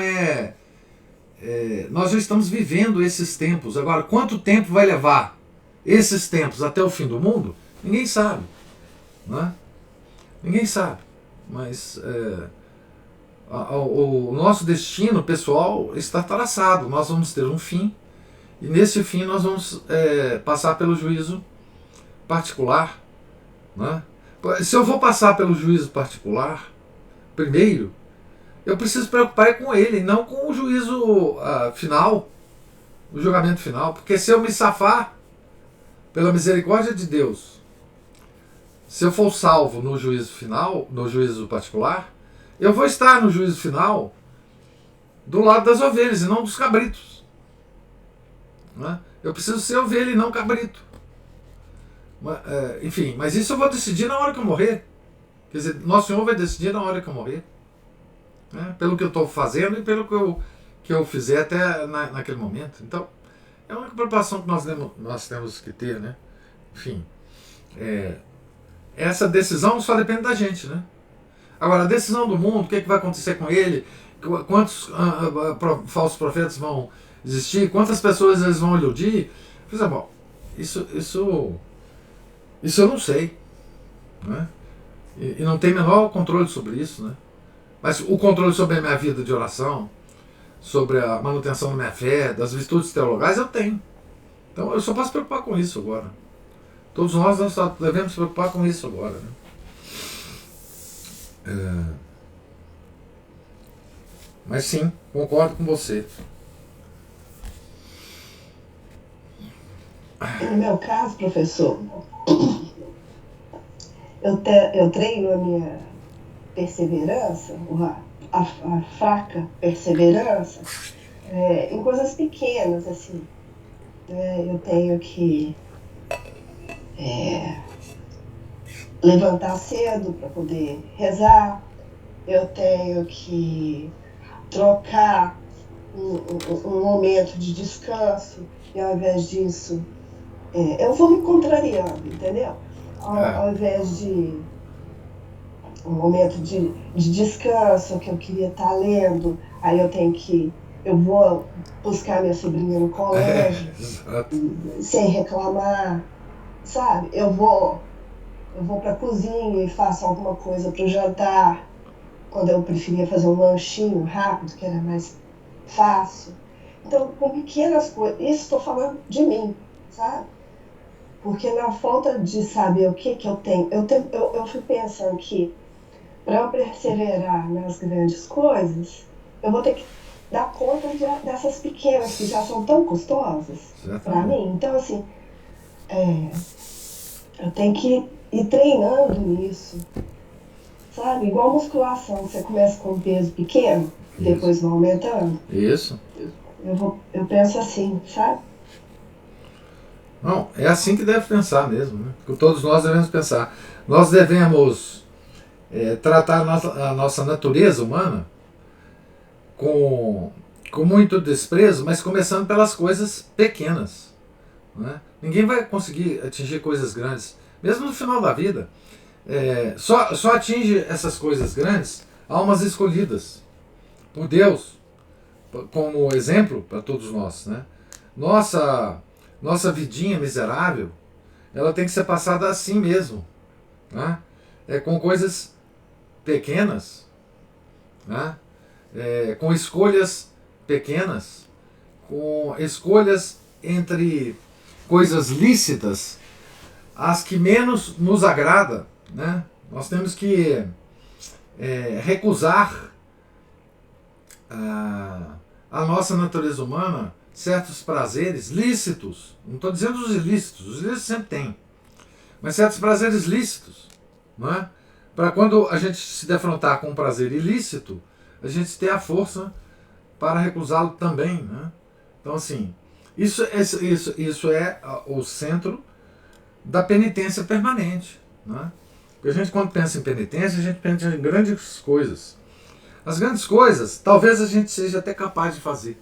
nós já estamos vivendo esses tempos. Agora, quanto tempo vai levar esses tempos até o fim do mundo? Ninguém sabe, né? Ninguém sabe, mas o nosso destino pessoal está traçado. Nós vamos ter um fim, e nesse fim nós vamos passar pelo juízo particular, né? Se eu vou passar pelo juízo particular primeiro, eu preciso preocupar com ele, não com o juízo final, o julgamento final. Porque se eu me safar pela misericórdia de Deus, se eu for salvo no juízo final, no juízo particular, eu vou estar no juízo final do lado das ovelhas e não dos cabritos, né? Eu preciso ser ovelha e não cabrito. Enfim, mas isso eu vou decidir na hora que eu morrer. Quer dizer, Nosso Senhor vai decidir na hora que eu morrer, né? Pelo que eu estou fazendo e pelo que eu fizer até naquele momento. Então, é a única preocupação que nós temos que ter, né? Enfim, essa decisão só depende da gente, né? Agora, a decisão do mundo, o que vai acontecer com ele, quantos falsos profetas vão existir, quantas pessoas eles vão iludir, bom, isso eu não sei, né? E não tem menor controle sobre isso, né? Mas o controle sobre a minha vida de oração, sobre a manutenção da minha fé, das virtudes teologais, eu tenho. Então eu só posso preocupar com isso agora. Todos nós devemos se preocupar com isso agora, né? Mas sim, concordo com você. No meu caso, professor, eu treino a minha perseverança, a fraca perseverança, em coisas pequenas, assim. Eu tenho que levantar cedo para poder rezar, eu tenho que trocar um momento de descanso, e ao invés disso, eu vou me contrariando, entendeu? Ao invés de um momento de descanso que eu queria estar lendo, aí eu vou buscar minha sobrinha no colégio, sem reclamar, sabe? Eu vou para a cozinha e faço alguma coisa para o jantar, quando eu preferia fazer um lanchinho rápido, que era mais fácil. Então, com pequenas coisas, isso estou falando de mim, sabe? Porque na falta de saber o que eu tenho, eu fui pensando que para eu perseverar nas grandes coisas, eu vou ter que dar conta dessas pequenas que já são tão custosas para mim. Então, assim, eu tenho que ir treinando nisso, sabe? Igual musculação, você começa com um peso pequeno, depois vai aumentando. Isso. Eu penso assim, sabe? Não, é assim que deve pensar mesmo, né? Que todos nós devemos pensar. Nós devemos tratar a nossa natureza humana com muito desprezo, mas começando pelas coisas pequenas, né? Ninguém vai conseguir atingir coisas grandes, mesmo no final da vida. Só atinge essas coisas grandes almas escolhidas por Deus, como exemplo para todos nós, né? Nossa vidinha miserável, ela tem que ser passada assim mesmo, né? Com coisas pequenas, né? Com escolhas pequenas, com escolhas entre coisas lícitas, as que menos nos agrada, né? Nós temos que recusar a nossa natureza humana certos prazeres lícitos. Não estou dizendo os ilícitos sempre tem, mas certos prazeres lícitos, não é? para quando a gente se defrontar com um prazer ilícito, a gente ter a força para recusá-lo também, né? Então, assim, isso é o centro da penitência permanente, né? Porque a gente, quando pensa em penitência, a gente pensa em grandes coisas. As grandes coisas, talvez a gente seja até capaz de fazer,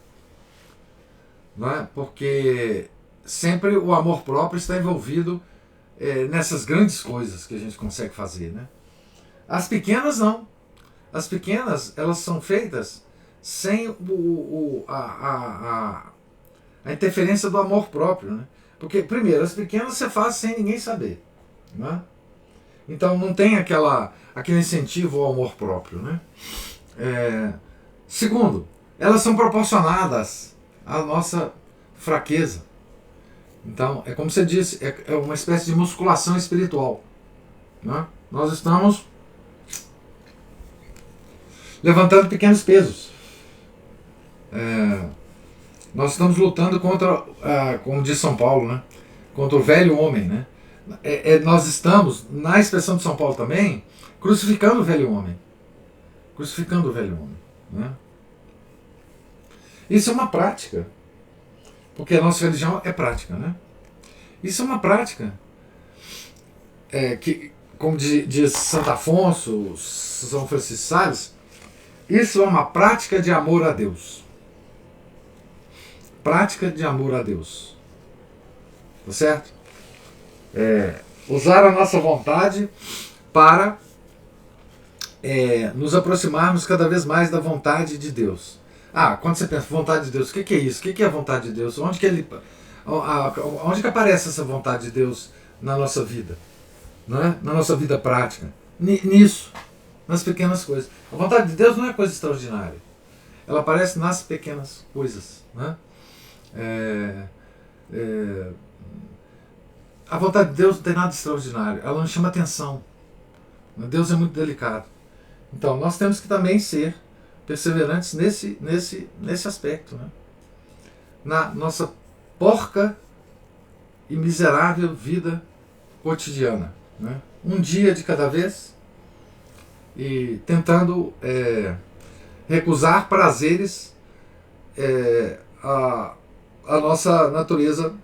não é? Porque sempre o amor próprio está envolvido nessas grandes coisas que a gente consegue fazer, né? As pequenas não. As pequenas, elas são feitas sem a interferência do amor próprio, né? Porque, primeiro, as pequenas você faz sem ninguém saber, né? Então não tem aquele incentivo ao amor próprio, né? Segundo, elas são proporcionadas à nossa fraqueza. Então, é como você disse, é uma espécie de musculação espiritual, né? Nós estamos levantando pequenos pesos. Nós estamos lutando contra, como diz São Paulo, né? Contra o velho homem, né? Nós estamos, na expressão de São Paulo também, crucificando o velho homem. Crucificando o velho homem, né? Isso é uma prática, porque a nossa religião é prática, né? Isso é uma prática que, como diz Santo Afonso, São Francisco de Sales, isso é uma prática de amor a Deus. Prática de amor a Deus. Tá certo? Usar a nossa vontade para nos aproximarmos cada vez mais da vontade de Deus. Quando você pensa vontade de Deus, o que é isso? O que é a vontade de Deus? Onde que aparece essa vontade de Deus na nossa vida? Não é? Na nossa vida prática. Nisso. Nas pequenas coisas. A vontade de Deus não é coisa extraordinária. Ela aparece nas pequenas coisas, né? A vontade de Deus não tem nada de extraordinário. Ela não chama atenção. Deus é muito delicado. Então, nós temos que também ser perseverantes nesse aspecto, né? Na nossa porca e miserável vida cotidiana, né? Um dia de cada vez, e tentando recusar prazeres a nossa natureza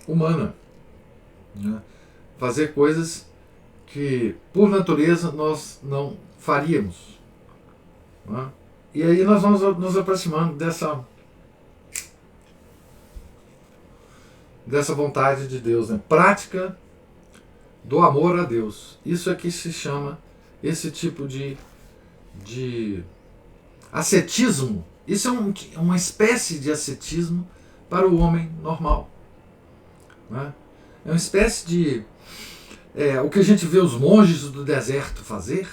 humana, né? Fazer coisas que por natureza nós não faríamos, né? E aí nós vamos nos aproximando dessa vontade de Deus, né? Prática do amor a Deus. Isso é que se chama esse tipo de ascetismo. Isso é uma espécie de ascetismo para o homem normal, né? É uma espécie de o que a gente vê os monges do deserto fazer,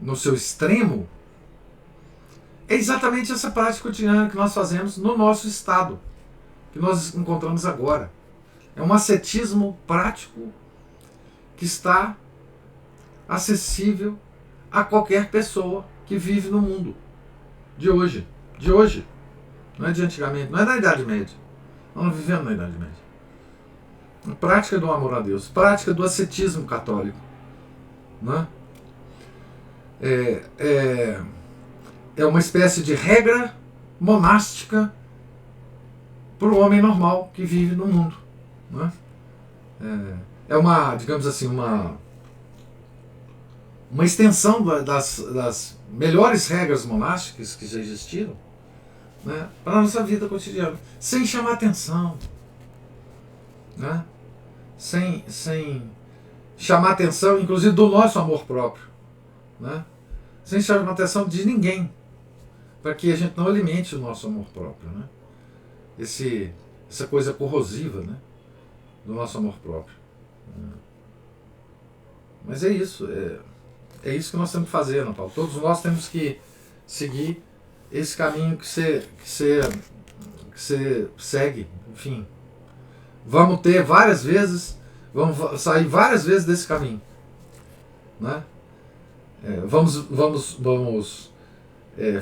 no seu extremo, é exatamente essa prática cotidiana que nós fazemos no nosso estado, que nós encontramos agora. É um ascetismo prático que está acessível a qualquer pessoa que vive no mundo de hoje. De hoje. Não é de antigamente, não é da Idade Média. Nós não vivemos na Idade Média. A prática do amor a Deus, prática do ascetismo católico, né? É uma espécie de regra monástica para o homem normal que vive no mundo, né? É uma, digamos assim, uma extensão das melhores regras monásticas que já existiram, né, para a nossa vida cotidiana, sem chamar atenção, né? Sem chamar atenção, inclusive, do nosso amor próprio, né? Sem chamar atenção de ninguém, para que a gente não alimente o nosso amor próprio, né? Essa coisa corrosiva, né, do nosso amor próprio. Mas é isso, é isso que nós temos que fazer, Ana Paula. Todos nós temos que seguir esse caminho que você segue, enfim. Vamos ter várias vezes, vamos sair várias vezes desse caminho, né? Vamos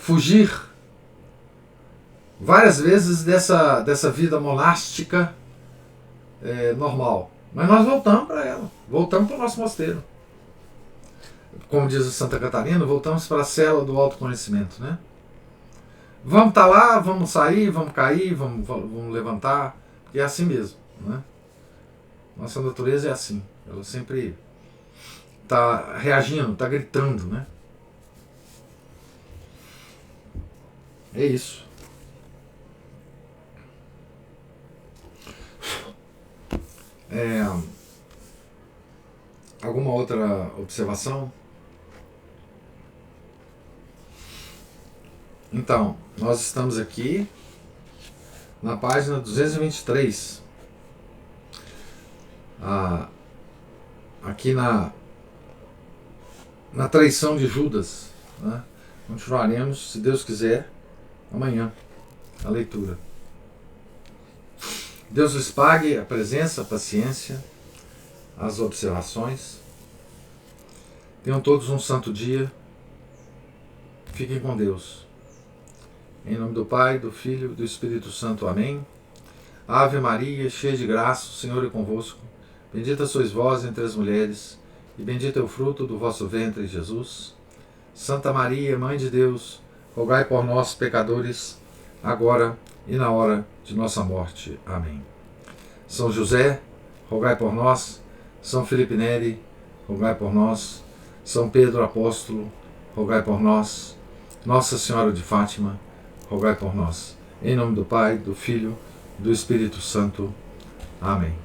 fugir várias vezes dessa vida monástica normal. Mas nós voltamos para ela, voltamos para o nosso mosteiro, como diz a Santa Catarina, voltamos para a cela do autoconhecimento, né? Vamos estar lá, vamos sair, vamos cair, vamos levantar, e é assim mesmo, né? Nossa natureza é assim, ela sempre está reagindo, está gritando, né? É isso. Alguma outra observação? Então, nós estamos aqui na página 223. Aqui na traição de Judas, né? Continuaremos, se Deus quiser, amanhã a leitura. Deus lhes pague a presença, a paciência, as observações. Tenham todos um santo dia. Fiquem com Deus. Em nome do Pai, do Filho e do Espírito Santo. Amém. Ave Maria, cheia de graça, o Senhor é convosco. Bendita sois vós entre as mulheres, e bendito é o fruto do vosso ventre, Jesus. Santa Maria, Mãe de Deus, rogai por nós, pecadores, agora e na hora de nossa morte. Amém. São José, rogai por nós. São Felipe Neri, rogai por nós. São Pedro Apóstolo, rogai por nós. Nossa Senhora de Fátima, rogai por nós. Em nome do Pai, do Filho e do Espírito Santo. Amém.